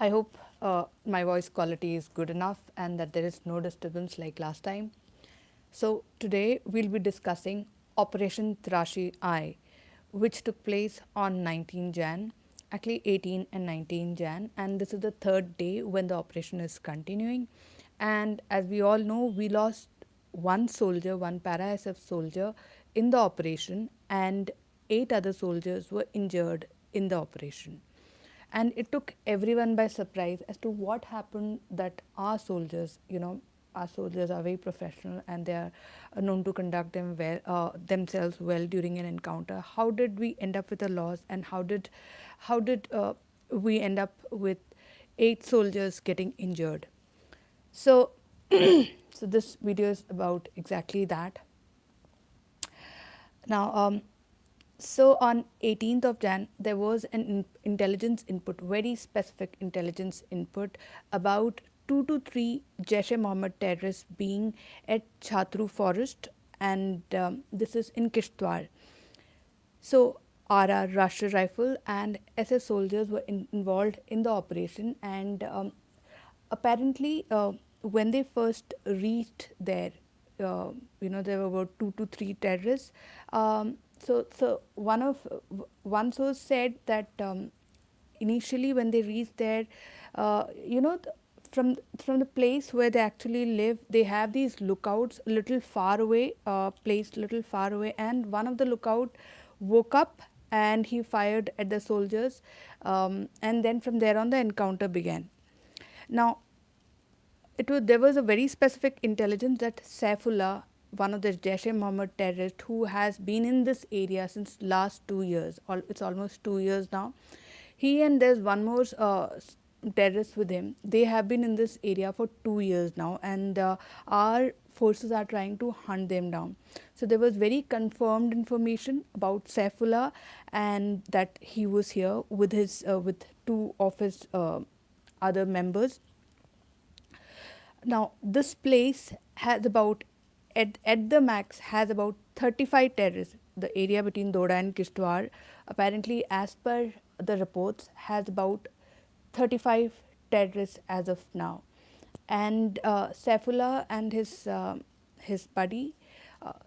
I hope my voice quality is good enough and that there is no disturbance like last time. So, today we'll be discussing Operation Trashi-I, which took place on 19 Jan, actually 18 and 19 Jan, and this is the third day when the operation is continuing. And as we all know, we lost one soldier, one para SF soldier in the operation, and 8 other soldiers were injured in the operation. And it took everyone by surprise as to what happened, that our soldiers, our soldiers are very professional and they are known to conduct themselves well during an encounter. How did we end up with a loss, and how did we end up with 8 soldiers getting injured? So, so this video is about exactly that. Now, so on 18th of Jan, there was an intelligence input, very specific intelligence input about 2 to 3 Jaish-e-Mohammed terrorists being at Chatru forest, and this is in Kishtwar. So RR, Rashtriya Rifle, and SS soldiers were involved in the operation, and apparently, when they first reached there, there were about 2 to 3 terrorists. So one source said that initially when they reached there, from the place where they actually live, they have these lookouts a little far away, placed little far away, and one of the lookout woke up and he fired at the soldiers, and then from there on the encounter began. Now, there was a very specific intelligence that Saifullah, one of the Jaish-e-Mohammed terrorists who has been in this area since last 2 years, it's almost 2 years now. He and there's one more terrorist with him. They have been in this area for 2 years now, and our forces are trying to hunt them down. So there was very confirmed information about Saifullah, and that he was here with his with 2 of his other members. Now, this place has about, at the max, has about 35 terraces. The area between Doda and Kishtwar, apparently, as per the reports, has about 35 terraces as of now. And Saifullah and his buddy,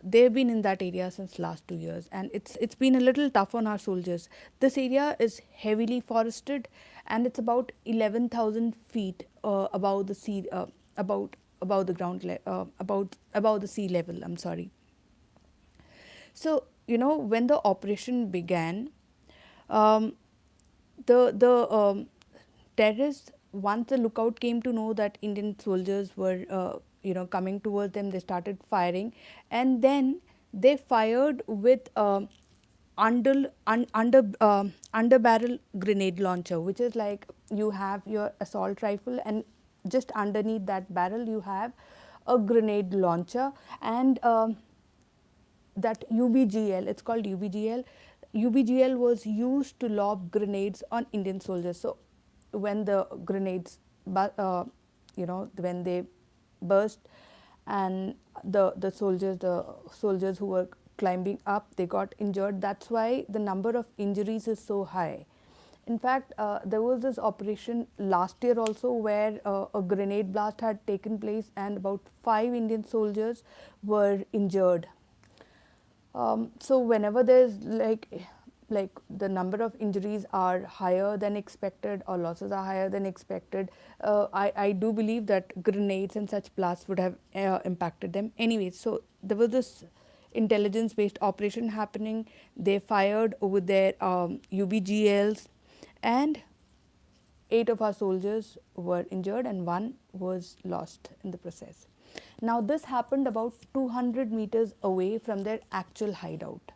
they've been in that area since last 2 years, and it's been a little tough on our soldiers. This area is heavily forested, and it's about 11,000 feet above the sea, about the about the sea level. I'm sorry. So when the operation began, um, the terrorists, once the lookout came to know that Indian soldiers were coming towards them, they started firing, and then they fired with under barrel grenade launcher, which is like you have your assault rifle, and just underneath that barrel you have a grenade launcher, and that UBGL, it's called UBGL. UBGL was used to lob grenades on Indian soldiers. So when the grenades, when they burst, and the soldiers who were climbing up, they got injured. That's why the number of injuries is so high. In fact, there was this operation last year also where a grenade blast had taken place and about 5 Indian soldiers were injured. So whenever there's like the number of injuries are higher than expected or losses are higher than expected, I do believe that grenades and such blasts would have impacted them. Anyway, so there was this intelligence based operation happening. They fired over their UBGLs, and 8 of our soldiers were injured and 1 was lost in the process. Now, this happened about 200 meters away from their actual hideout.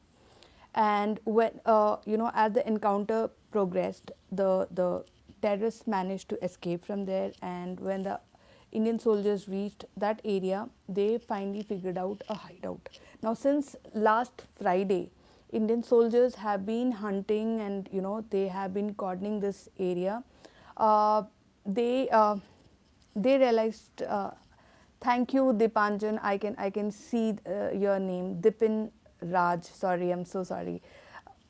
And when, as the encounter progressed, the terrorists managed to escape from there. And when the Indian soldiers reached that area, they finally figured out a hideout. Now, since last Friday, Indian soldiers have been hunting, and they have been cordoning this area. Uh, they they realized. Thank you, Dipanjan. I can see your name, Dipin Raj. Sorry, I'm so sorry.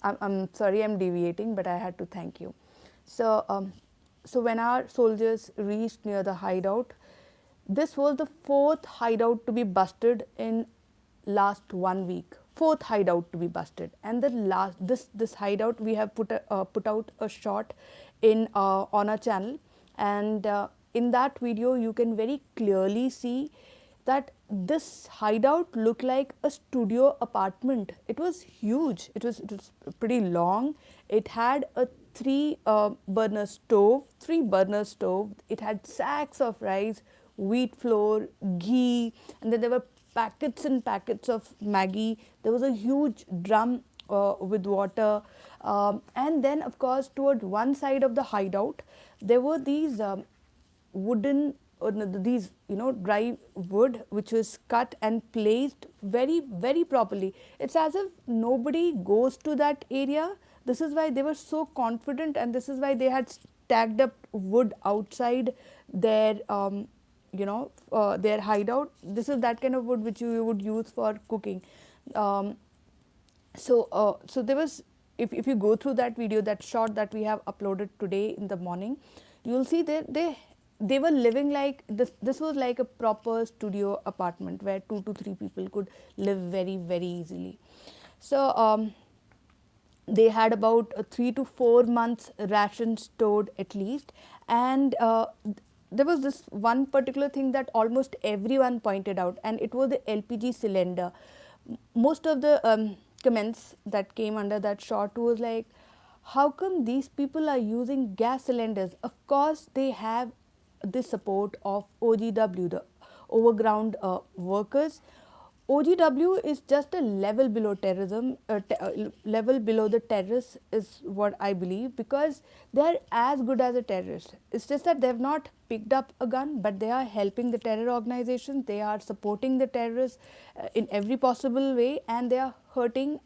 I'm sorry, I'm deviating, but I had to thank you. So So when our soldiers reached near the hideout, this was the fourth hideout to be busted in last 1 week. Fourth hideout to be busted, and the last this hideout we have put out a shot in on our channel, and in that video you can very clearly see that this hideout looked like a studio apartment. It was huge. It was pretty long. It had a three burner stove. It had sacks of rice, wheat flour, ghee, and then there were packets and packets of Maggi. There was a huge drum with water, and then of course toward one side of the hideout there were these wooden these dry wood which was cut and placed very properly. It's as if nobody goes to that area. This is why they were so confident, and this is why they had stacked up wood outside their their hideout. This is that kind of wood which you would use for cooking. So there was, if you go through that video, that shot that we have uploaded today in the morning, you'll see they were living like this was like a proper studio apartment where 2 to 3 people could live very easily. So they had about 3 to 4 months ration stored at least, and there was this one particular thing that almost everyone pointed out, and it was the LPG cylinder. Most of the comments that came under that shot was like, how come these people are using gas cylinders? Of course they have the support of OGW, the overground workers. OGW is just a level below terrorism, level below the terrorists is what I believe, because they are as good as a terrorist. It's just that they have not picked up a gun, but they are helping the terror organizations, they are supporting the terrorists in every possible way, and they are hurting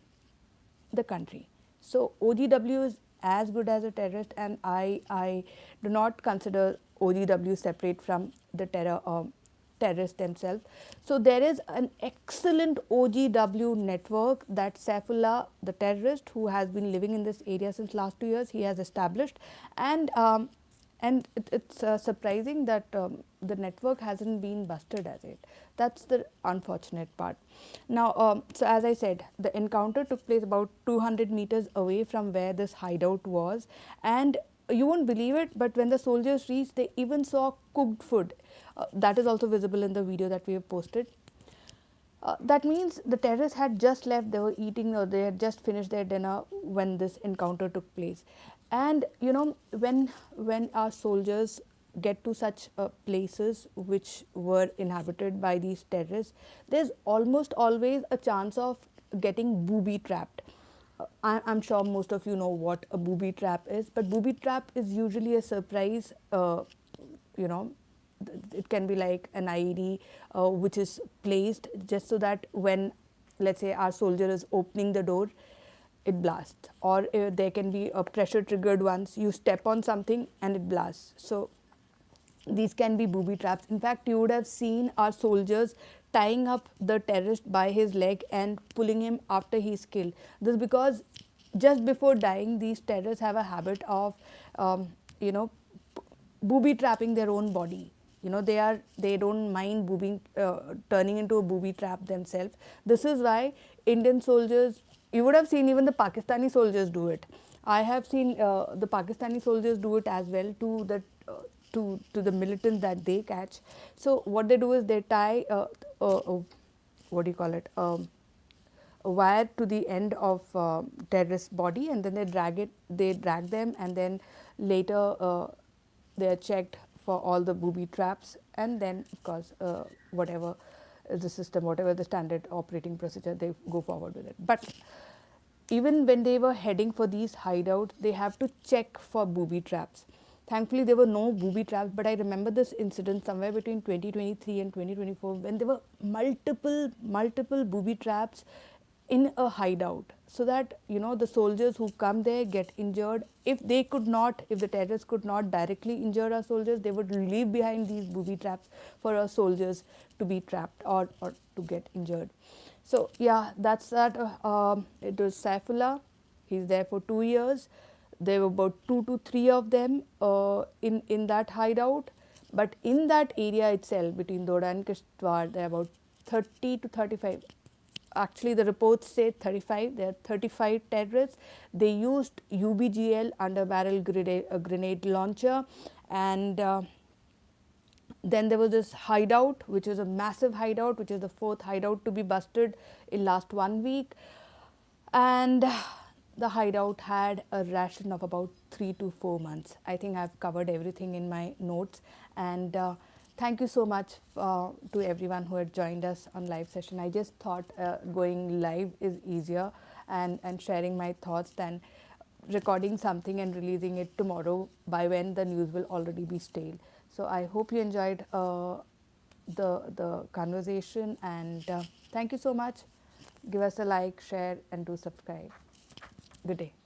the country. So OGW is as good as a terrorist, and I do not consider OGW separate from the terrorists themselves. So there is an excellent OGW network that Saifullah, the terrorist who has been living in this area since last 2 years, he has established, and it's surprising that the network hasn't been busted as yet. That's the unfortunate part. Now, so as I said, the encounter took place about 200 meters away from where this hideout was, and you won't believe it, but when the soldiers reached, they even saw cooked food. That is also visible in the video that we have posted. That means the terrorists had just left, they were eating, or they had just finished their dinner when this encounter took place. And when our soldiers get to such places which were inhabited by these terrorists, there's almost always a chance of getting booby trapped. I'm sure most of you know what a booby trap is, but booby trap is usually a surprise. It can be like an IED which is placed just so that when, let's say, our soldier is opening the door, it blasts. Or there can be a pressure triggered ones. You step on something and it blasts. So these can be booby traps. In fact, you would have seen our soldiers tying up the terrorist by his leg and pulling him after he's killed. This is because just before dying, these terrorists have a habit of, booby trapping their own body. They don't mind turning into a booby trap themselves. This is why Indian soldiers, you would have seen even the Pakistani soldiers do it. I have seen the Pakistani soldiers do it as well to the militants that they catch. So what they do is they tie what do you call it, a wire to the end of terrorist body, and then they drag them, and then later they are checked for all the booby traps, and then of course whatever is the system, whatever the standard operating procedure, they go forward with it. But even when they were heading for these hideouts, they have to check for booby traps. Thankfully, there were no booby traps, but I remember this incident somewhere between 2023 and 2024 when there were multiple booby traps in a hideout, so that the soldiers who come there get injured. If the terrorists could not directly injure our soldiers, they would leave behind these booby traps for our soldiers to be trapped or to get injured. So yeah, that's that. It was Saifullah. He's there for 2 years. there were about 2 to 3 of them in that hideout. But in that area itself, between Doda and Kishtwar, there are about 30 to 35. Actually, the reports say 35. There are 35 terrorists. They used UBGL, under barrel grenade launcher, and then there was this hideout, which is a massive hideout, which is the 4th hideout to be busted in last 1 week. And the hideout had a ration of about 3 to 4 months. I think I've covered everything in my notes. And thank you so much to everyone who had joined us on live session. I just thought going live is easier and sharing my thoughts than recording something and releasing it tomorrow, by when the news will already be stale. So I hope you enjoyed the conversation, and thank you so much. Give us a like, share, and do subscribe. Good day.